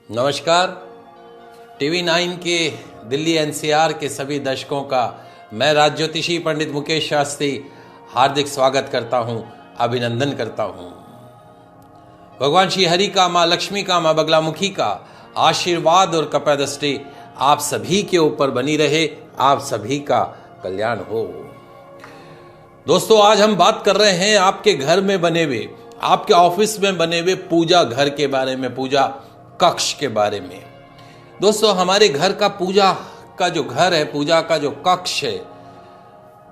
नमस्कार। टीवी 9 के दिल्ली एनसीआर के सभी दर्शकों का मैं राजज्योतिषी पंडित मुकेश शास्त्री हार्दिक स्वागत करता हूं, अभिनंदन करता हूं। भगवान श्री हरि का, मां लक्ष्मी का, मां बगलामुखी का आशीर्वाद और कृपा दृष्टि आप सभी के ऊपर बनी रहे, आप सभी का कल्याण हो। दोस्तों, आज हम बात कर रहे हैं आपके घर में बने हुए, आपके ऑफिस में बने हुए पूजा घर के बारे में, पूजा कक्ष के बारे में। दोस्तों, हमारे घर का पूजा का जो घर है, पूजा का जो कक्ष है,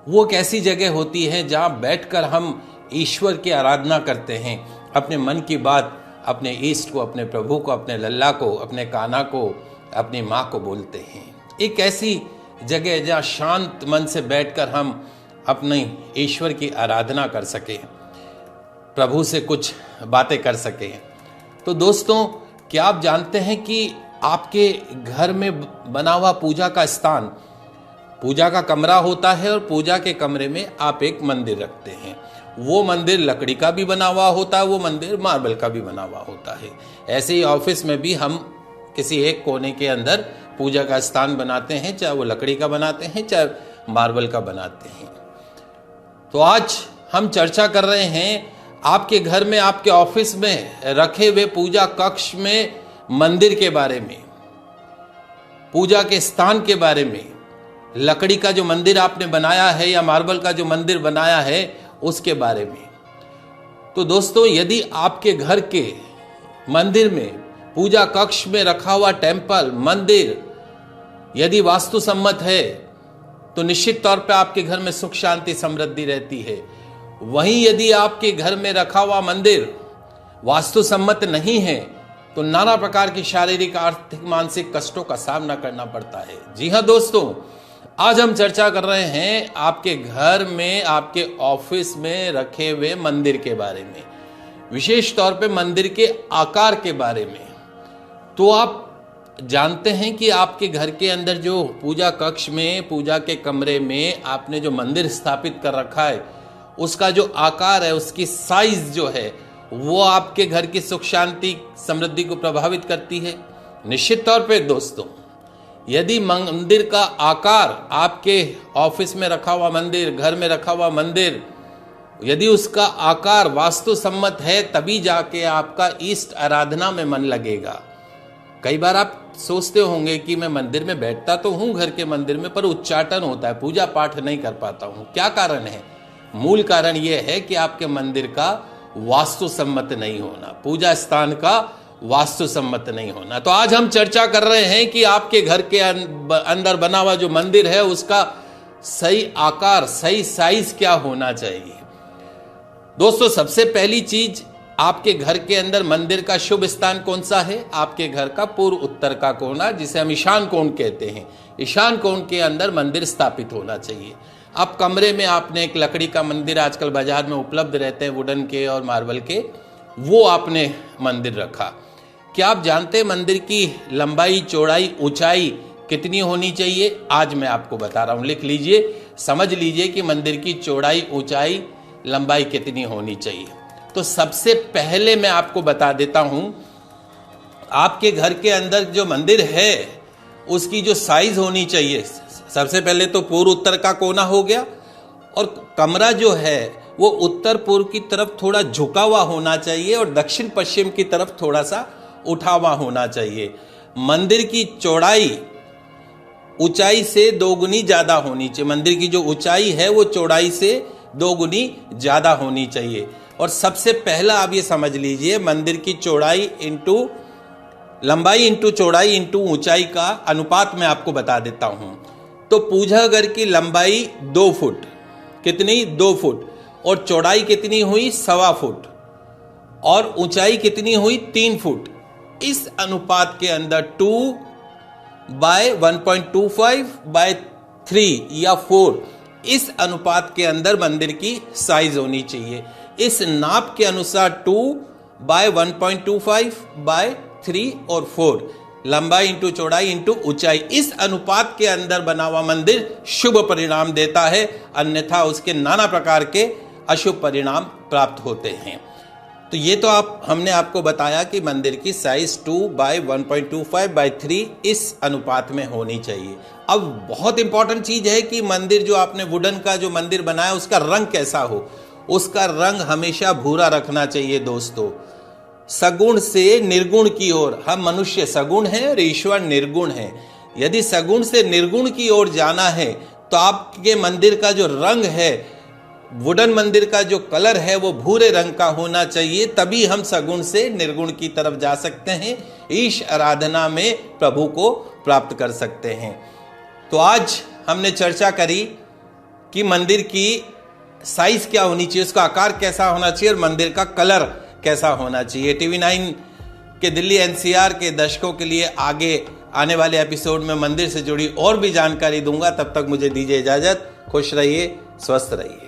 वो एक ऐसी जगह होती है जहां बैठकर हम ईश्वर की आराधना करते हैं, अपने मन की बात अपने इष्ट को, अपने प्रभु को, अपने लल्ला को, अपने कान्हा को, अपनी माँ को बोलते हैं। एक ऐसी जगह जहाँ शांत मन से बैठकर हम अपने ईश्वर की आराधना कर सकें, प्रभु से कुछ बातें कर सकें। तो दोस्तों, क्या आप जानते हैं कि आपके घर में बना हुआ पूजा का स्थान, पूजा का कमरा होता है और पूजा के कमरे में आप एक मंदिर रखते हैं। वो मंदिर लकड़ी का भी बना हुआ होता है, वो मंदिर मार्बल का भी बना हुआ होता है। ऐसे ही ऑफिस में भी हम किसी एक कोने के अंदर पूजा का स्थान बनाते हैं, चाहे वो लकड़ी का बनाते हैं, चाहे मार्बल का बनाते हैं। तो आज हम चर्चा कर रहे हैं आपके घर में, आपके ऑफिस में रखे हुए पूजा कक्ष में मंदिर के बारे में, पूजा के स्थान के बारे में। लकड़ी का जो मंदिर आपने बनाया है या मार्बल का जो मंदिर बनाया है, उसके बारे में। तो दोस्तों, यदि आपके घर के मंदिर में, पूजा कक्ष में रखा हुआ टेम्पल, मंदिर यदि वास्तु सम्मत है, तो निश्चित तौर पे आपके घर में सुख शांति समृद्धि रहती है। वहीं यदि आपके घर में रखा हुआ मंदिर वास्तु सम्मत नहीं है, तो नाना प्रकार की शारीरिक, आर्थिक, मानसिक कष्टों का सामना करना पड़ता है। जी हाँ दोस्तों, आज हम चर्चा कर रहे हैं आपके घर में, आपके ऑफिस में रखे हुए मंदिर के बारे में, विशेष तौर पे मंदिर के आकार के बारे में। तो आप जानते हैं कि आपके घर के अंदर जो पूजा कक्ष में, पूजा के कमरे में आपने जो मंदिर स्थापित कर रखा है, उसका जो आकार है, उसकी साइज जो है, वो आपके घर की सुख शांति समृद्धि को प्रभावित करती है। निश्चित तौर पे दोस्तों, यदि मंदिर का आकार, आपके ऑफिस में रखा हुआ मंदिर, घर में रखा हुआ मंदिर, यदि उसका आकार वास्तु सम्मत है, तभी जाके आपका इष्ट आराधना में मन लगेगा। कई बार आप सोचते होंगे कि मैं मंदिर में बैठता तो हूं, घर के मंदिर में, पर उच्चाटन होता है, पूजा पाठ नहीं कर पाता हूं। क्या कारण है? मूल कारण यह है कि आपके मंदिर का वास्तु सम्मत नहीं होना, पूजा स्थान का वास्तु सम्मत नहीं होना। तो आज हम चर्चा कर रहे हैं कि आपके घर के अंदर बना हुआ जो मंदिर है, उसका सही आकार, सही साइज क्या होना चाहिए। दोस्तों, सबसे पहली चीज, आपके घर के अंदर मंदिर का शुभ स्थान कौन सा है? आपके घर का पूर्व उत्तर का कोना, जिसे हम ईशान कोण कहते हैं, ईशान कोण के अंदर मंदिर स्थापित होना चाहिए। अब कमरे में आपने एक लकड़ी का मंदिर, आजकल बाजार में उपलब्ध रहते हैं, वुडन के और मार्बल के, वो आपने मंदिर रखा। क्या आप जानते हैं मंदिर की लंबाई, चौड़ाई, ऊंचाई कितनी होनी चाहिए? आज मैं आपको बता रहा हूं, लिख लीजिए, समझ लीजिए कि मंदिर की चौड़ाई, ऊंचाई, लंबाई कितनी होनी चाहिए। तो सबसे पहले मैं आपको बता देता हूं, आपके घर के अंदर जो मंदिर है, उसकी जो साइज होनी चाहिए, सबसे पहले तो पूर्व उत्तर का कोना हो गया, और कमरा जो है वो उत्तर पूर्व की तरफ थोड़ा झुका हुआ होना चाहिए और दक्षिण पश्चिम की तरफ थोड़ा सा उठा हुआ होना चाहिए। मंदिर की चौड़ाई ऊंचाई से 2 गुनी ज्यादा होनी चाहिए। मंदिर की जो ऊंचाई है वो चौड़ाई से 2 गुनी ज्यादा होनी चाहिए। और सबसे पहला आप ये समझ लीजिए, मंदिर की चौड़ाई इंटू लंबाई इंटू चौड़ाई इंटू ऊंचाई का अनुपात मैं आपको बता देता हूं। तो पूजा घर की लंबाई 2 फुट, कितनी? 2 फुट, और चौड़ाई कितनी हुई? 1.25 फुट, और ऊंचाई कितनी हुई? 3 फुट। इस अनुपात के अंदर 2/1.25/3 या 4, इस अनुपात के अंदर मंदिर की साइज होनी चाहिए। इस नाप के अनुसार 2/1.25/3 और 4, लंबाई इंटू चौड़ाई इंटू ऊंचाई, इस अनुपात के अंदर बना हुआ मंदिर शुभ परिणाम देता है, अन्यथा उसके नाना प्रकार के अशुभ परिणाम प्राप्त होते हैं। तो ये तो हमने आपको बताया कि मंदिर की साइज 2/1.25/3 इस अनुपात में होनी चाहिए। अब बहुत इंपॉर्टेंट चीज है कि मंदिर जो आपने वुडन का जो मंदिर बनाया उसका रंग कैसा हो। उसका रंग हमेशा भूरा रखना चाहिए दोस्तों। सगुण से निर्गुण की ओर, हम मनुष्य सगुण हैं और ईश्वर निर्गुण है। यदि सगुण से निर्गुण की ओर जाना है तो आपके मंदिर का जो रंग है, वुडन मंदिर का जो कलर है वो भूरे रंग का होना चाहिए, तभी हम सगुण से निर्गुण की तरफ जा सकते हैं, ईश आराधना में प्रभु को प्राप्त कर सकते हैं। तो आज हमने चर्चा करी कि मंदिर की साइज क्या होनी चाहिए, उसका आकार कैसा होना चाहिए और मंदिर का कलर कैसा होना चाहिए। TV9 के दिल्ली NCR के दर्शकों के लिए आगे आने वाले एपिसोड में मंदिर से जुड़ी और भी जानकारी दूंगा। तब तक मुझे दीजिए इजाजत। खुश रहिए, स्वस्थ रहिए।